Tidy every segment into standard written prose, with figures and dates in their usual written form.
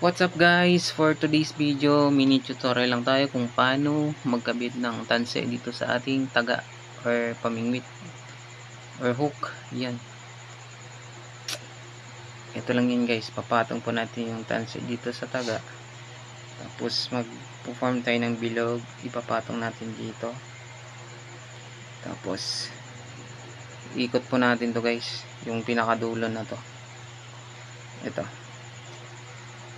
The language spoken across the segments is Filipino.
What's up guys, for today's video mini tutorial lang tayo kung paano magkabit ng tanse dito sa ating taga or pamingwit or hook. Yan, ito lang yun guys, papatong po natin yung tanse dito sa taga, tapos mag-form tayo ng bilog, ipapatong natin dito, tapos ikot po natin to guys, yung pinakadulo na to, ito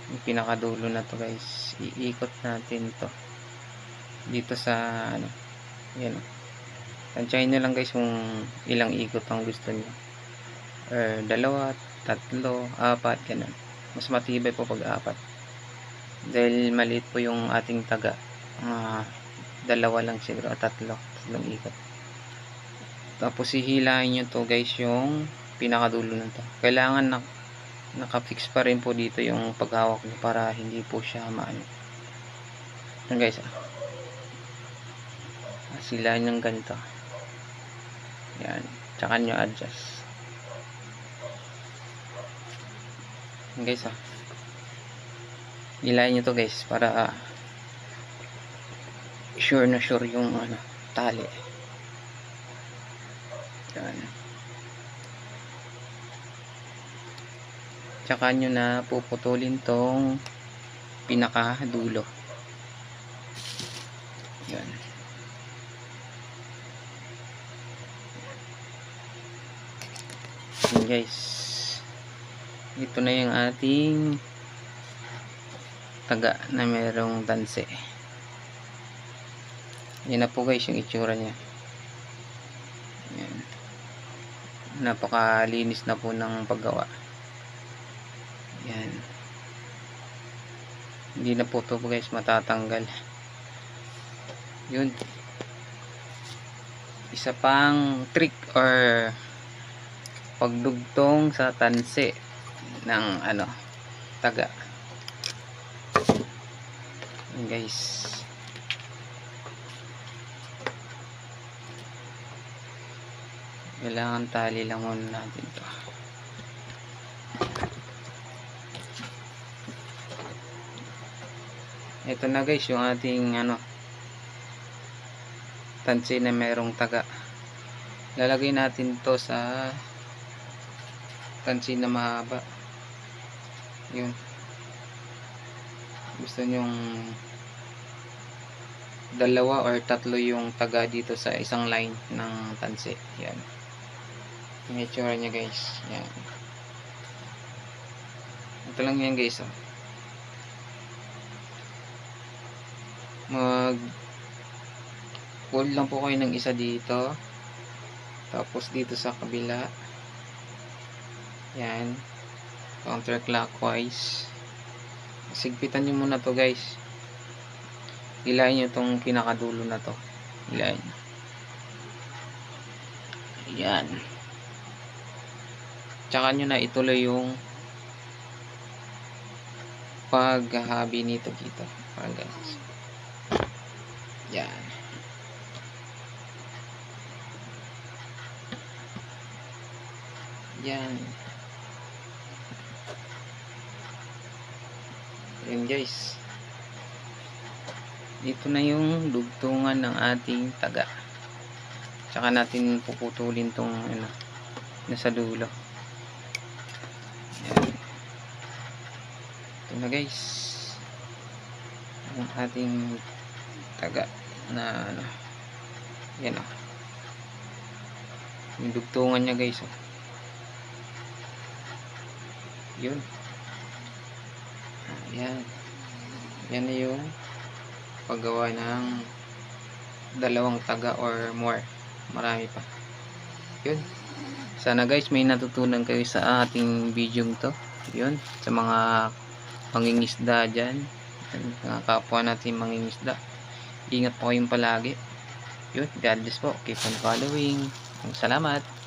yung pinakadulo na to guys, iikot natin to dito sa ano, yan. Tansyahin nyo lang guys kung ilang ikot ang gusto nyo, or dalawa, tatlo, apat, ganun. Mas matibay po pag apat dahil maliit po yung ating taga. Dalawa lang siguro, tatlong ikot. Tapos hihilahin nyo to guys, yung pinakadulo na to. Kailangan nakafix pa rin po dito yung paghawak nyo para hindi po siya maano. Yan guys, silahin ng ganito. Yan, tsaka nyo adjust. Yan guys, hilahin nyo to guys para sure na sure yung ano, tali. Yan, tsaka nyo na puputulin tong pinakadulo. Yan, yan guys, ito na yung ating taga na merong tanse. Yan na po guys yung itsura nya. Yan, napakalinis na po ng paggawa. Yan, hindi na po to guys matatanggal. Yun, isa pang trick or pagdugtong sa tanse ng ano, taga. Yan guys, kailangan tali lang muna natin to. Ito na guys yung ating ano, tanse na merong taga. Lalagay natin to sa tanse na mahaba. Yun, gusto nyong dalawa or tatlo yung taga dito sa isang line ng tanse. Yan yung itsura nya guys. Yan, ito lang yan guys. Mag fold lang po kayo ng isa dito, tapos dito sa kabila. Yan, counterclockwise. Sigpitan nyo muna to guys, hilahin nyo tong pinakadulo na to, hilahin nyo. Yan, tsaka nyo na ituloy yung paghahabi nito dito. Parang guys, yan. Yan, yun guys, dito na yung dugtungan ng ating taga. Tsaka natin puputulin tong ano, nasa dulo. Yan, ito na guys ang ating taga na ano. Yan yung dugtungan nya guys. Yun, yan, yan na yung paggawa ng dalawang taga or more, marami pa. Yun, sana guys may natutunan kayo sa ating video to. Yun, sa mga mangingisda dyan, mga kapwa natin mangingisda, ingat po kayong palagi. Yun, God bless po, keep on following. Salamat.